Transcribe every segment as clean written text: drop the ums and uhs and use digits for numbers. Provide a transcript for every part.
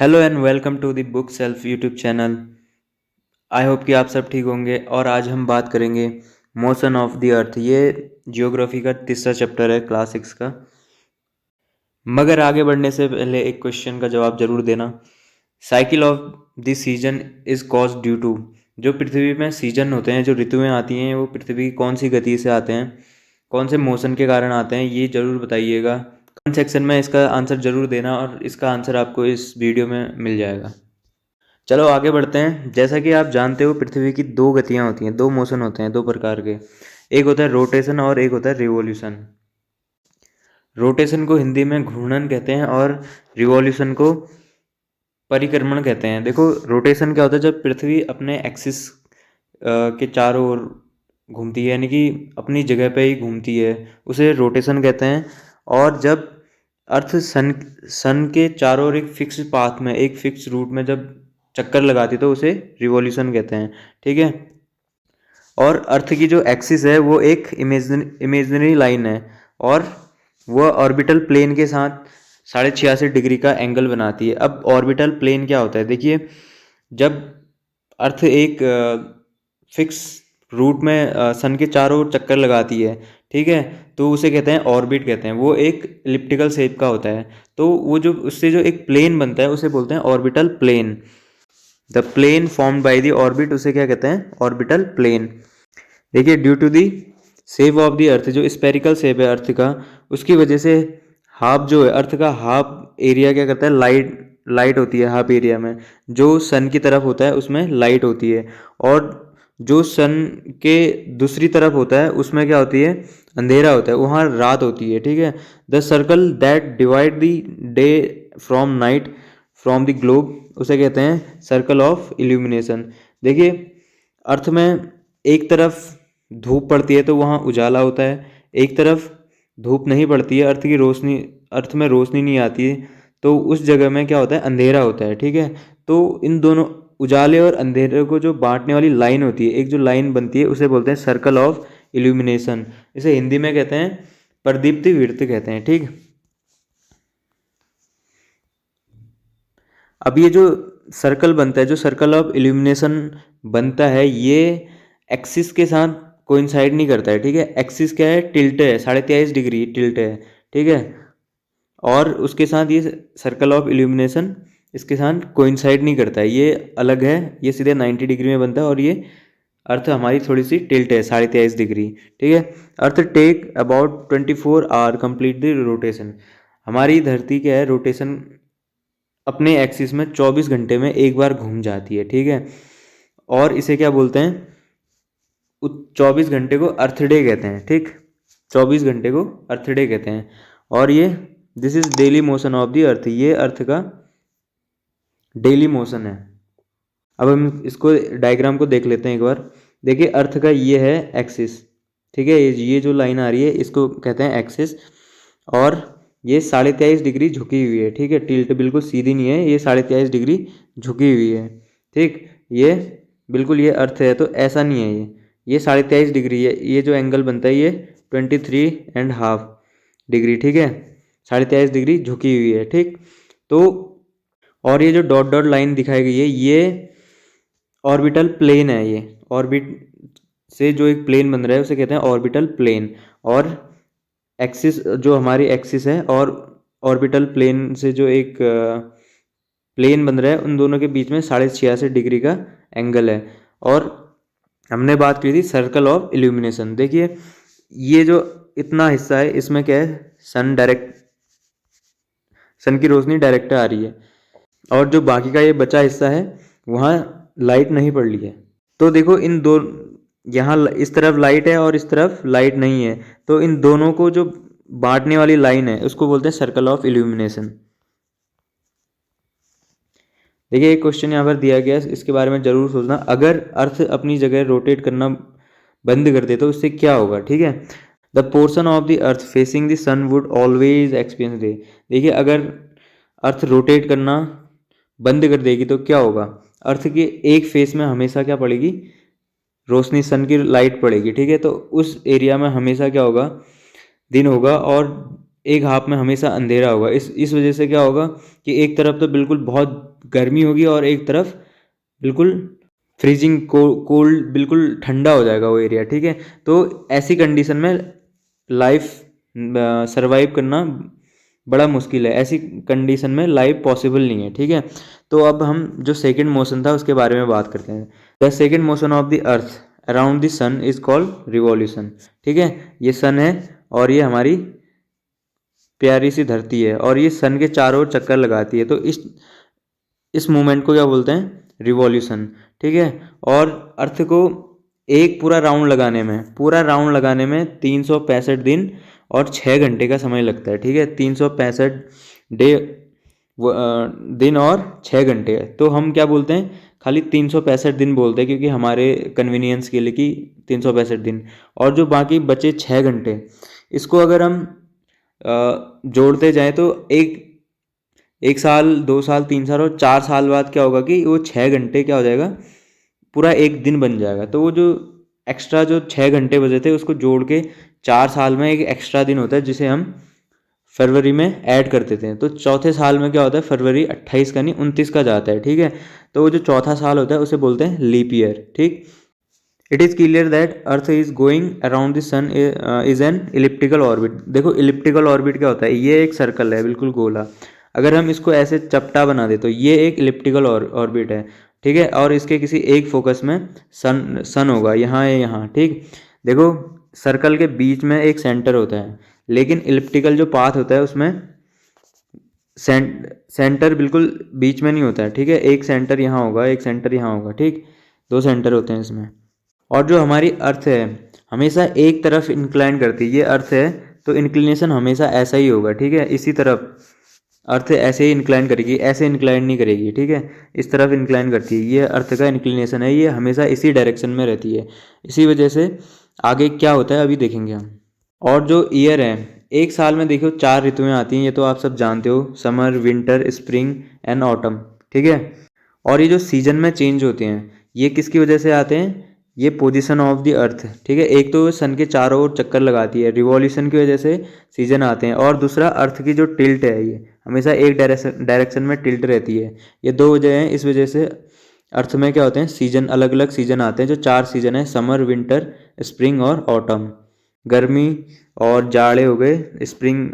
Hello and welcome to the book self YouTube channel. I hope कि आप सब ठीक होंगे। और आज हम बात करेंगे मोशन ऑफ द अर्थ। ये जियोग्राफी का तीसरा चैप्टर है क्लास 6 का। मगर आगे बढ़ने से पहले एक क्वेश्चन का जवाब जरूर देना। Cycle of the season is cause due to. जो पृथ्वी में सीजन होते हैं, जो ऋतुएं आती हैं, वो पृथ्वी की कौन सी गति से आते हैं, कौन से मोशन के कारण आते हैं, ये जरूर बताइएगा। कमेंट सेक्शन में इसका आंसर जरूर देना और इसका आंसर आपको इस वीडियो में मिल जाएगा। चलो आगे बढ़ते हैं। जैसा कि आप जानते हो, पृथ्वी की दो गतियां होती हैं, दो मोशन होते हैं, दो प्रकार के। एक होता है रोटेशन और एक होता है रिवॉल्यूशन। रोटेशन को हिंदी में घूर्णन कहते हैं और रिवॉल्यूशन को परिक्रमण कहते हैं। देखो, रोटेशन क्या होता है, जब पृथ्वी अपने एक्सिस के चारों ओर घूमती है, यानी कि अपनी जगह पे ही घूमती है, उसे रोटेशन कहते हैं। और जब अर्थ सन के चारों ओर एक फिक्स पाथ में, एक फिक्स रूट में जब चक्कर लगाती है, तो उसे रिवॉल्यूशन कहते हैं। ठीक है। और अर्थ की जो एक्सिस है वो एक इमेजिनरी लाइन है और वह ऑर्बिटल प्लेन के साथ 86.5 डिग्री का एंगल बनाती है। अब ऑर्बिटल प्लेन क्या होता है, देखिए, जब अर्थ एक फिक्स रूट में सन के चारों ओर चक्कर लगाती है, ठीक है, तो उसे कहते हैं ऑर्बिट कहते हैं। वो एक इलिप्टिकल शेप का होता है, तो वो जो उससे जो एक प्लेन बनता है उसे बोलते हैं orbital plane. The plane formed by the orbit, उसे क्या कहते हैं, ऑर्बिटल प्लेन। देखिए, due to the shape of the earth, जो स्पेरिकल शेप है अर्थ का, उसकी वजह से हाफ जो है अर्थ का, हाफ एरिया क्या करता है, लाइट होती है हाफ एरिया में। जो सन की तरफ होता है उसमें लाइट होती है, और जो सन के दूसरी तरफ होता है उसमें क्या होती है, अंधेरा होता है, वहाँ रात होती है। ठीक है। The circle that divide the day from night from the globe, उसे कहते हैं सर्कल ऑफ इल्यूमिनेशन। देखिए, अर्थ में एक तरफ धूप पड़ती है तो वहाँ उजाला होता है, एक तरफ धूप नहीं पड़ती है, अर्थ में रोशनी नहीं आती है, तो उस जगह में क्या होता है, अंधेरा होता है। ठीक है। तो इन दोनों उजाले और अंधेरे को जो बांटने वाली लाइन होती है, एक जो लाइन बनती है, उसे बोलते हैं सर्कल ऑफ इल्यूमिनेशन। इसे हिंदी में कहते हैं प्रदीप्ति वृत्त कहते हैं। ठीक। अब ये जो सर्कल बनता है, जो सर्कल ऑफ इल्यूमिनेशन बनता है, ये एक्सिस के साथ कोइंसाइड नहीं करता है। ठीक है। एक्सिस क्या है, टिल्ट है, 23.5 डिग्री टिल्ट है। ठीक है। और उसके साथ ये सर्कल ऑफ इल्यूमिनेशन इसके साथ कोइंसाइड नहीं करता है, ये अलग है। ये सीधे 90 डिग्री में बनता है और ये अर्थ हमारी थोड़ी सी टिल्ट है, 23.5 डिग्री। ठीक है। Earth take about 24 hour complete the rotation. हमारी धरती क्या है, रोटेशन अपने एक्सिस में 24 घंटे में एक बार घूम जाती है। ठीक है। और इसे क्या बोलते हैं, 24 घंटे को अर्थ डे कहते हैं। ठीक। 24 घंटे को अर्थ डे कहते हैं। और ये this is daily motion of the अर्थ, ये अर्थ का डेली मोशन है। अब हम इसको डायग्राम को देख लेते हैं एक बार। देखिए, अर्थ का ये है एक्सिस। ठीक है। ये जो लाइन आ रही है इसको कहते हैं एक्सिस, और ये 23.5 डिग्री झुकी हुई है। ठीक है। टिल्ट बिल्कुल सीधी नहीं है, ये 23.5 डिग्री झुकी हुई है। ठीक। ये बिल्कुल ये अर्थ है, तो ऐसा नहीं है, ये 23.5 डिग्री है। ये जो एंगल बनता है ये 23.5 डिग्री। ठीक है। 23.5 डिग्री झुकी हुई है। ठीक। तो और ये जो डॉट डॉट लाइन दिखाई गई है, ये ऑर्बिटल प्लेन है। ये ऑर्बिट से जो एक प्लेन बन रहा है उसे कहते हैं ऑर्बिटल प्लेन। और एक्सिस, जो हमारी एक्सिस है, और ऑर्बिटल प्लेन से जो एक प्लेन बन रहा है, उन दोनों के बीच में 86.5 डिग्री का एंगल है। और हमने बात की थी सर्कल ऑफ इल्यूमिनेशन। देखिए, ये जो इतना हिस्सा है इसमें क्या है, सन की रोशनी डायरेक्ट आ रही है, और जो बाकी का ये बचा हिस्सा है वहाँ लाइट नहीं पड़ रही है। तो देखो, इन दो, यहाँ इस तरफ लाइट है और इस तरफ लाइट नहीं है, तो इन दोनों को जो बांटने वाली लाइन है उसको बोलते हैं सर्कल ऑफ इल्यूमिनेशन। देखिए, एक क्वेश्चन यहाँ पर दिया गया है, इसके बारे में जरूर सोचना। अगर अर्थ अपनी जगह रोटेट करना बंद कर दे तो उससे क्या होगा। ठीक है। The portion of the earth facing the sun would always experience day. देखिए, अगर अर्थ रोटेट करना बंद कर देगी तो क्या होगा, अर्थ के एक फेस में हमेशा क्या पड़ेगी, रोशनी, सन की लाइट पड़ेगी। ठीक है। तो उस एरिया में हमेशा क्या होगा, दिन होगा, और एक हाफ में हमेशा अंधेरा होगा। इस वजह से क्या होगा कि एक तरफ तो बिल्कुल बहुत गर्मी होगी और एक तरफ बिल्कुल फ्रीजिंग कोल्ड, बिल्कुल ठंडा हो जाएगा वो एरिया, ठीक है। तो ऐसी कंडीशन में लाइफ सरवाइव करना बड़ा मुश्किल है, ऐसी कंडीशन में लाइफ पॉसिबल नहीं है, ठीक है। तो अब हम जो सेकंड मोशन था उसके बारे में बात करते हैं। The second motion of the earth around the sun is called revolution, ठीक है। ये सन है और ये हमारी प्यारी सी धरती है और ये सन के चारों ओर चक्कर लगाती है, तो इस मूवमेंट को क्या बोलते हैं, रिवॉल्यूशन, ठीक है। और अर्थ को एक पूरा राउंड लगाने में 365 दिन और 6 घंटे का समय लगता है, ठीक है। 365 डे दिन और 6 घंटे, तो हम क्या बोलते हैं, खाली 365 दिन बोलते हैं क्योंकि हमारे कन्वीनियंस के लिए कि 365 दिन, और जो बाकी बचे 6 घंटे, इसको अगर हम जोड़ते जाएं तो एक साल, 2 साल, 3 साल और 4 साल बाद क्या होगा कि वो 6 घंटे क्या हो जाएगा, पूरा एक दिन बन जाएगा। तो वो जो एक्स्ट्रा जो 6 घंटे बचे थे उसको जोड़ के 4 साल में एक एक्स्ट्रा दिन होता है जिसे हम फरवरी में ऐड कर देते हैं। तो चौथे साल में क्या होता है, फरवरी 28 का नहीं 29 का जाता है, ठीक है। तो वो जो चौथा साल होता है उसे बोलते हैं लीप ईयर, ठीक। It is clear that earth is going around the sun is an elliptical orbit. देखो इलिप्टिकल ऑर्बिट क्या होता है, ये एक सर्कल है बिल्कुल गोला, अगर हम इसको ऐसे चपटा बना दे तो ये एक इलिप्टिकल ऑर्बिट है, ठीक है। और इसके किसी एक फोकस में सन होगा, यहाँ है यहाँ, ठीक। देखो सर्कल के बीच में एक सेंटर होता है, लेकिन इलिप्टिकल जो पाथ होता है उसमें सेंटर बिल्कुल बीच में नहीं होता है, ठीक है। एक सेंटर यहाँ होगा, एक सेंटर यहाँ होगा, ठीक। 2 सेंटर होते हैं इसमें। और जो हमारी अर्थ है हमेशा एक तरफ इंक्लाइन करती है, ये अर्थ है तो इंक्लिनेशन हमेशा ऐसा ही होगा, ठीक है। इसी तरफ अर्थ ऐसे ही इंक्लाइन करेगी, ऐसे इंक्लाइन नहीं करेगी, ठीक है। इस तरफ इंक्लाइन करती है, ये अर्थ का इंक्लिनेशन है, ये हमेशा इसी डायरेक्शन में रहती है। इसी वजह से आगे क्या होता है अभी देखेंगे हम। और जो ईयर है, एक साल में देखो 4 ऋतुएं आती हैं, ये तो आप सब जानते हो, summer, winter, spring and autumn, ठीक है। और ये जो सीजन में चेंज होते हैं ये किसकी वजह से आते हैं, ये पोजीशन ऑफ द अर्थ, ठीक है। एक तो सन के चारों ओर चक्कर लगाती है, रिवॉल्यूशन की वजह से सीजन आते हैं, और दूसरा अर्थ की जो टिल्ट है ये हमेशा एक डायरेक्शन में टिल्ट रहती है। ये 2 वजह हैं, इस वजह से अर्थ में क्या होते हैं, सीजन, अलग अलग सीजन आते हैं। जो 4 सीजन है, समर, विंटर, स्प्रिंग और ऑटम। गर्मी और जाड़े हो गए, स्प्रिंग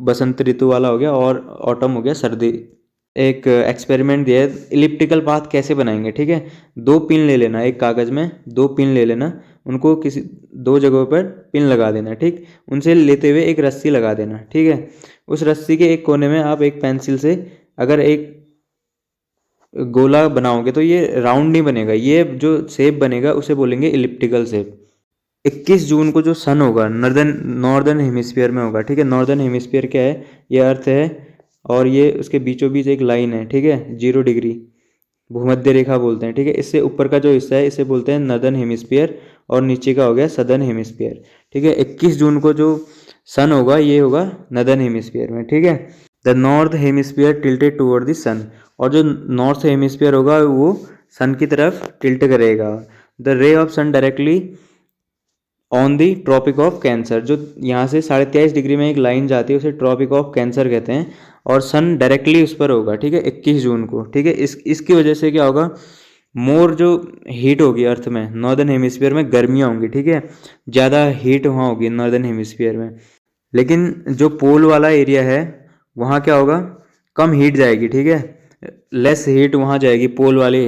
बसंत ऋतु वाला हो गया, और ऑटम हो गया सर्दी। एक एक्सपेरिमेंट दिया है, इलिप्टिकल पाथ कैसे बनाएंगे, ठीक है। 2 पिन ले लेना, एक कागज़ में 2 पिन ले लेना, उनको किसी 2 जगहों पर पिन लगा देना, ठीक। उनसे लेते हुए एक रस्सी लगा देना, ठीक है। उस रस्सी के एक कोने में आप एक पेंसिल से अगर एक गोला बनाओगे तो ये राउंड नहीं बनेगा, ये जो शेप बनेगा उसे बोलेंगे इलिप्टिकल शेप। 21 जून को जो सन होगा नॉर्दर्न हेमिस्फीयर में होगा, ठीक है। नॉर्दर्न हेमिस्फीयर क्या है, ये अर्थ है और ये उसके बीचों बीच एक लाइन है, ठीक है, 0 डिग्री, भूमध्य रेखा बोलते हैं, ठीक है। इससे ऊपर का जो हिस्सा है इसे बोलते हैं नॉर्दर्न हेमिस्फीयर और नीचे का हो गया सदर्न हेमिस्फीयर, ठीक है। 21 जून को जो सन होगा ये होगा नॉर्दर्न हेमिस्फीयर में, ठीक है। The north hemisphere tilted toward the sun, और जो नॉर्थ हेमिस्फीयर होगा वो सन की तरफ टिल्ट करेगा। The ray of sun directly on the tropic of cancer, जो यहाँ से 23.5 डिग्री में एक लाइन जाती है उसे ट्रॉपिक ऑफ कैंसर कहते हैं, और सन डायरेक्टली उस पर होगा, ठीक है, 21 जून को, ठीक है। इसकी वजह से क्या होगा, मोर जो हीट होगी अर्थ में, नॉर्दर्न हेमिस्फीयर में गर्मियाँ होंगी, ठीक है, ज़्यादा हीट वहाँ होगी नॉर्दर्न हेमिस्फीयर में। लेकिन जो पोल वाला एरिया है वहाँ क्या होगा, कम हीट जाएगी, ठीक है, लेस हीट वहाँ जाएगी पोल वाले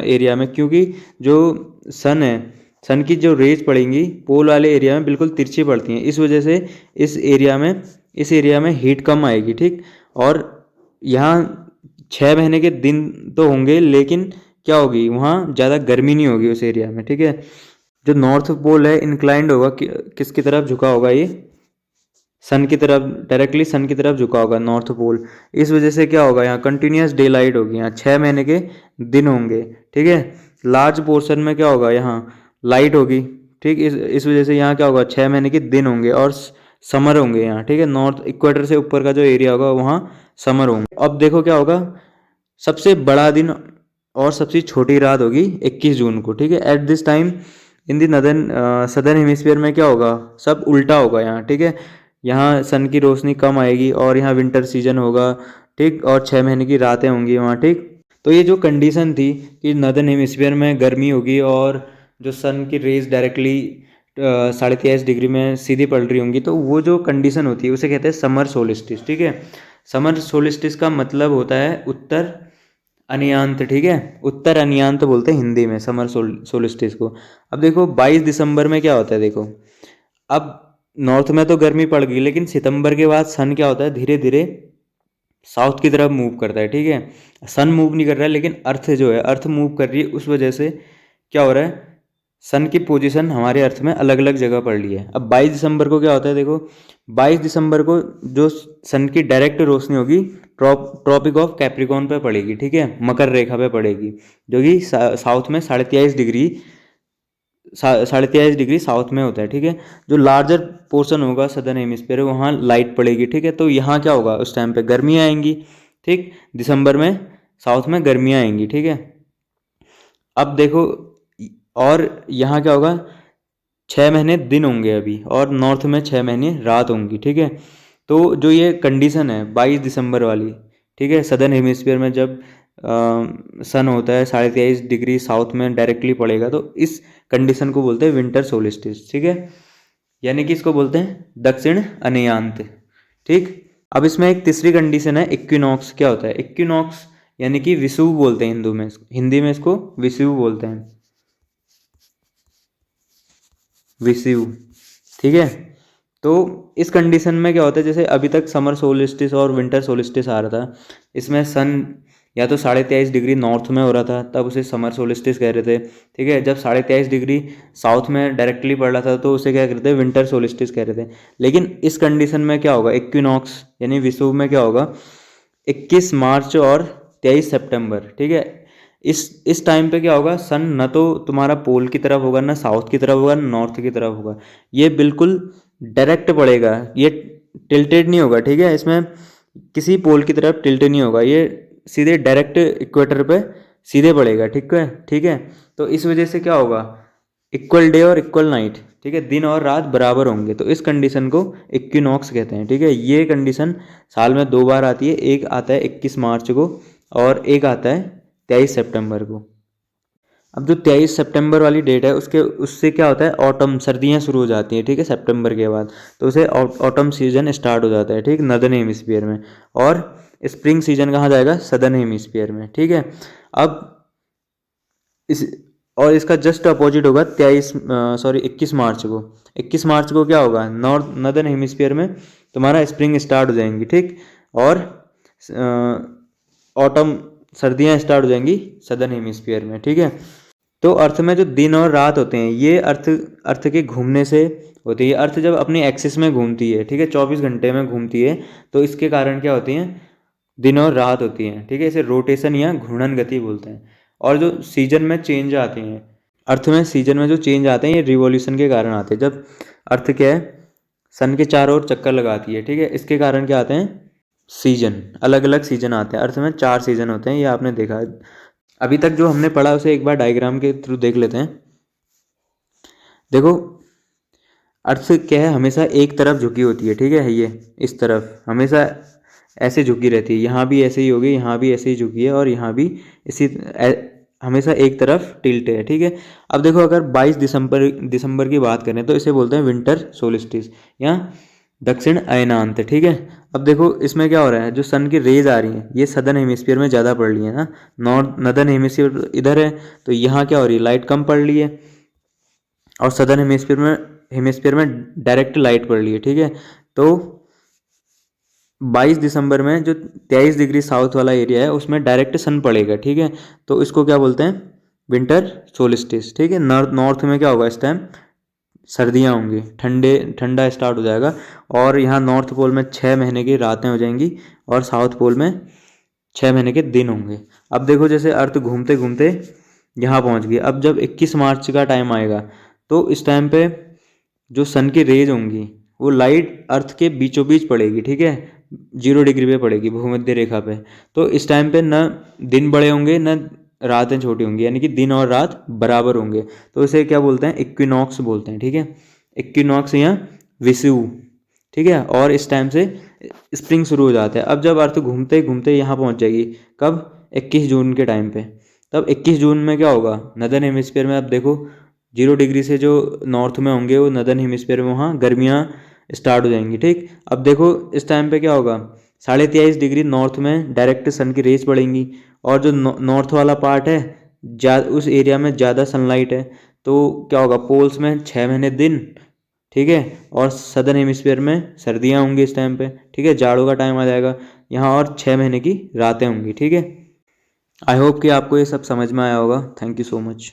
एरिया में, क्योंकि जो सन है, सन की जो रेज पड़ेंगी पोल वाले एरिया में बिल्कुल तिरछी पड़ती हैं, इस वजह से इस एरिया में हीट कम आएगी, ठीक। और यहाँ 6 महीने के दिन तो होंगे लेकिन क्या होगी, वहाँ ज़्यादा गर्मी नहीं होगी उस एरिया में, ठीक है। जो नॉर्थ पोल है इंक्लाइंड होगा, किसकी तरफ झुका होगा, ये सन की तरफ, डायरेक्टली सन की तरफ झुका होगा नॉर्थ पोल। इस वजह से क्या होगा, यहाँ कंटिन्यूस डे लाइट होगी, यहाँ 6 महीने के दिन होंगे, ठीक है। लार्ज पोर्शन में क्या होगा, यहाँ लाइट होगी, ठीक। इस वजह से यहाँ क्या होगा, 6 महीने के दिन होंगे और समर होंगे यहाँ, ठीक है। नॉर्थ इक्वेटर से ऊपर का जो एरिया होगा वहाँ समर होंगे। अब देखो क्या होगा, सबसे बड़ा दिन और सबसे छोटी रात होगी 21 जून को, ठीक है। At this time in the southern hemisphere में क्या होगा, सब उल्टा होगा यहाँ, ठीक है। यहाँ सन की रोशनी कम आएगी और यहाँ विंटर सीजन होगा, ठीक, और 6 महीने की रातें होंगी वहाँ, ठीक। तो ये जो कंडीशन थी कि नदर्न हेमिस्फीयर में गर्मी होगी और जो सन की रेज डायरेक्टली 23.5 डिग्री में सीधी पड़ रही होंगी, तो वो जो कंडीशन होती है उसे कहते हैं समर सोलिस्टिस, ठीक है। समर सोलिस्टिस का मतलब होता है उत्तर अनियांत, ठीक है, उत्तर अनियांत बोलते हैं हिंदी में समर सोलिस्टिस को। अब देखो 22 दिसंबर में क्या होता है, देखो अब नॉर्थ में तो गर्मी पड़ गई, लेकिन सितंबर के बाद सन क्या होता है, धीरे धीरे साउथ की तरफ मूव करता है, ठीक है। सन मूव नहीं कर रहा है, लेकिन अर्थ जो है, अर्थ मूव कर रही है, उस वजह से क्या हो रहा है, सन की पोजीशन हमारे अर्थ में अलग अलग जगह पड़ रही है। अब 22 दिसंबर को क्या होता है, देखो 22 दिसंबर को जो सन की डायरेक्ट रोशनी होगी ट्रॉपिक ऑफ कैप्रिकॉर्न पे पड़ेगी, ठीक है, मकर रेखा पे पड़ेगी, जो कि साउथ में 23.5 डिग्री साउथ में होता है, ठीक है। जो लार्जर पोर्शन होगा सदर्न हेमिस्फीयर, वहाँ लाइट पड़ेगी, ठीक है। तो यहाँ क्या होगा, उस टाइम पे गर्मियाँ आएंगी, ठीक, दिसंबर में साउथ में गर्मियाँ आएंगी, ठीक है। अब देखो, और यहाँ क्या होगा, 6 महीने दिन होंगे अभी, और नॉर्थ में 6 महीने रात होंगी, ठीक है। तो जो ये कंडीशन है 22 दिसंबर वाली, ठीक है, सदर्न हेमिस्फीयर में जब सन होता है 23.5 डिग्री साउथ में डायरेक्टली पड़ेगा, तो इस कंडीशन को बोलते हैं विंटर सोलिस्टिस, ठीक है, यानी कि इसको बोलते हैं दक्षिण अनियांत, ठीक। अब इसमें एक तीसरी कंडीशन है इक्विनॉक्स। क्या होता है इक्विनॉक्स, यानी कि विषुव बोलते हैं हिंदी में इसको विषुव बोलते हैं, विषुव, ठीक है। तो इस कंडीशन में क्या होता है, जैसे अभी तक समर सोलिस्टिस और विंटर सोलिस्टिस आ रहा था, इसमें सन या तो 23.5 डिग्री नॉर्थ में हो रहा था, तब उसे समर सोलिस्टिस कह रहे थे, ठीक है। जब 23.5 डिग्री साउथ में डायरेक्टली पड़ रहा था, तो उसे क्या कहते थे, विंटर सोलिस्टिस कह रहे थे। लेकिन इस कंडीशन में क्या होगा, इक्विनॉक्स यानी विषुव में क्या होगा, 21 मार्च और 23 सितंबर, ठीक है। इस टाइम पे क्या होगा, सन न तो तुम्हारा पोल की तरफ होगा, ना साउथ की तरफ होगा, ना नॉर्थ की तरफ होगा, ये बिल्कुल डायरेक्ट पड़ेगा, ये टिल्टेड नहीं होगा, ठीक है। इसमें किसी पोल की तरफ टिल्ट नहीं होगा, ये सीधे डायरेक्ट इक्वेटर पे सीधे पड़ेगा, ठीक है, ठीक है। तो इस वजह से क्या होगा, इक्वल डे और इक्वल नाइट, ठीक है, दिन और रात बराबर होंगे, तो इस कंडीशन को इक्विनॉक्स कहते हैं, ठीक है। ये कंडीशन साल में 2 बार आती है, एक आता है 21 मार्च को और एक आता है 23 सितंबर को। अब जो 23 सितंबर वाली डेट है, उससे क्या होता है, ऑटम, सर्दियाँ शुरू हो जाती हैं, ठीक है, सितंबर के बाद, तो उसे ऑटम सीजन स्टार्ट हो जाता है, ठीक, नदर्न हेमिस्फीयर में। और स्प्रिंग सीजन कहाँ जाएगा, सदर्न हेमिस्फीयर में, ठीक है। अब इस और इसका जस्ट अपोजिट होगा 21 मार्च को। 21 मार्च को क्या होगा, नदर्न हेमिस्फीयर में तुम्हारा स्प्रिंग स्टार्ट हो जाएंगी, ठीक, और ऑटम, सर्दियाँ स्टार्ट हो जाएंगी सदर्न हेमिस्फीयर में, ठीक है। तो अर्थ में जो दिन और रात होते हैं, ये अर्थ के घूमने से होती है। अर्थ जब अपनी एक्सिस में घूमती है, ठीक है, 24 घंटे में घूमती है, तो इसके कारण क्या होती हैं, दिन और रात होती हैं, ठीक है। इसे रोटेशन या घूर्णन गति बोलते हैं। और जो सीजन में चेंज आते हैं, अर्थ में सीजन में जो चेंज आते हैं, ये रिवॉल्यूशन के कारण आते हैं। जब अर्थ क्या है, सन के चारों ओर चक्कर लगाती है, ठीक है, इसके कारण क्या आते हैं, सीजन, अलग अलग सीजन आते हैं। अर्थ में 4 सीजन होते हैं, ये आपने देखा है। अभी तक जो हमने पढ़ा उसे एक बार डायग्राम के थ्रू देख लेते हैं। देखो, अर्थ क्या है, हमेशा एक तरफ झुकी होती है, ठीक है, ये इस तरफ हमेशा ऐसे झुकी रहती है, यहाँ भी ऐसे ही होगी, यहाँ भी ऐसे ही झुकी है, और यहाँ भी इसी हमेशा एक तरफ टिल्ट है, ठीक है। अब देखो, अगर 22 दिसंबर की बात करें, तो इसे बोलते हैं विंटर सोलिस्टिस या दक्षिण अयनांत, ठीक है। अब देखो, इसमें क्या हो रहा है, जो सन की रेज आ रही हैं, ये सदर्न हेमिस्फीयर में ज़्यादा पड़ रही है ना, नदर्न हेमिस्फीयर इधर है, तो यहाँ क्या हो रही है, लाइट कम पड़ रही है, और सदर्न हेमिस्फीयर में डायरेक्ट लाइट पड़ रही है, ठीक है। तो 22 दिसंबर में जो 23 डिग्री साउथ वाला एरिया है, उसमें डायरेक्ट सन पड़ेगा, ठीक है। तो इसको क्या बोलते हैं, विंटर सोलिस्टिस, ठीक है। नॉर्थ में क्या होगा, इस टाइम सर्दियाँ होंगी, ठंडा स्टार्ट हो जाएगा, और यहाँ नॉर्थ पोल में 6 महीने की रातें हो जाएंगी, और साउथ पोल में 6 महीने के दिन होंगे। अब देखो, जैसे अर्थ घूमते घूमते यहाँ पहुँच गई। अब जब 21 मार्च का टाइम आएगा, तो इस टाइम पे जो सन की रेज होंगी, वो लाइट अर्थ के बीचों बीच पड़ेगी, ठीक है, 0 डिग्री पे पड़ेगी, भूमध्य रेखा पे। तो इस टाइम पे न दिन बड़े होंगे, न रातें छोटी होंगी, यानी कि दिन और रात बराबर होंगे, तो इसे क्या बोलते हैं, इक्विनॉक्स बोलते हैं, ठीक है, इक्विनॉक्स या विषुव, ठीक है, और इस टाइम से स्प्रिंग शुरू हो जाता है। अब जब अर्थ घूमते घूमते यहाँ पहुँच जाएगी, कब? 21 जून के टाइम पे। तब 21 जून में क्या होगा? नदर्न हेमिस्फीयर में अब देखो 0 डिग्री से जो नॉर्थ में होंगे वो नदर्न हेमिस्फीयर में वहाँ गर्मियाँ स्टार्ट हो जाएंगी। ठीक, अब देखो इस टाइम पे क्या होगा? 23.5 डिग्री नॉर्थ में डायरेक्ट सन की रेज पड़ेंगी, और जो नॉर्थ वाला पार्ट है उस एरिया में ज़्यादा सनलाइट है, तो क्या होगा? पोल्स में 6 महीने दिन, ठीक है, और सदर्न हेमिस्फीयर में सर्दियाँ होंगी इस टाइम पे, ठीक है, जाड़ों का टाइम आ जाएगा यहाँ, और 6 महीने की रातें होंगी। ठीक है, आई होप कि आपको ये सब समझ में आया होगा। Thank you so much.